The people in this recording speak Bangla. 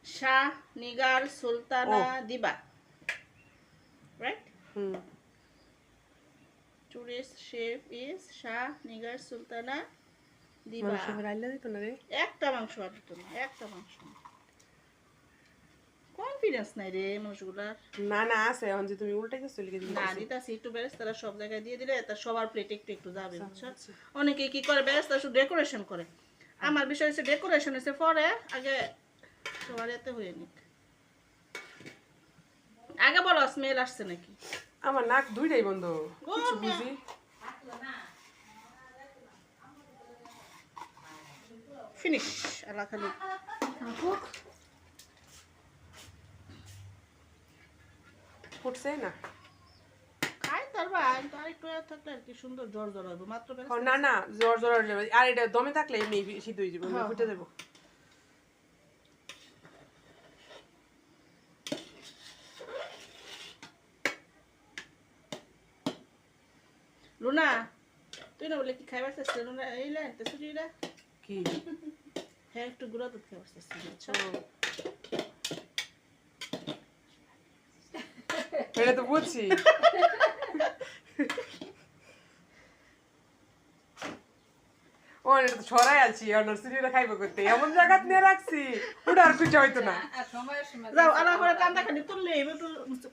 শাহ নিগার সুলতানা দিবা, right? Today's chef is Shah Nigar Sultana দিবা। একটা মাংস আর দিত না, একটা মাংস। কনফিডেন্স নাই রে মানুষগুলার। না না আছে, এখন যে তুমি উল্টাইতেছো লিখে দিবি। না দিতাছি একটু বেরেস্তারা সব জায়গায় দিয়ে দিলে তা সবার প্লেটে একটু একটু যাবে, বুঝছো? অনেকে কি করে বেরেস্তা শুধু ডেকোরেশন করে। আমার বিষয় হচ্ছে ডেকোরেশন হচ্ছে পরে, আগে সবার এতে হয়ে নিক। আগে বলো স্মেল আসছে নাকি? আমার নাক দুইটাই বন্ধ, কিছু বুঝি। ফিনিশ আল্লাহ খালি ফুটছে না খাই তার ভাই, তার একটু থাকলে আর কি সুন্দর জ্বর জ্বর হবে মাত্র। না না জ্বর জ্বর হয়ে যাবে, আর এটা দমে থাকলে এমনি সিদ্ধ হয়ে যাবে, ফুটে দেবো। লুনা তুই না বলে কি খাইবার চাচ্ছিস? লুনা এই লাইন তো ছুটিটা কি হ্যাঁ একটু গুঁড়া দুধ খাইবার চাচ্ছিস। এটা তো বুঝছি। ও এটা তো ছড়াই আছি, অনার সিরিয়াল খাইবো করতে এমন জায়গা নিয়ে রাখছি ওটা আর কিছু হইতো না। যাও আলাদা করে কান্দা খালি তুললে একটু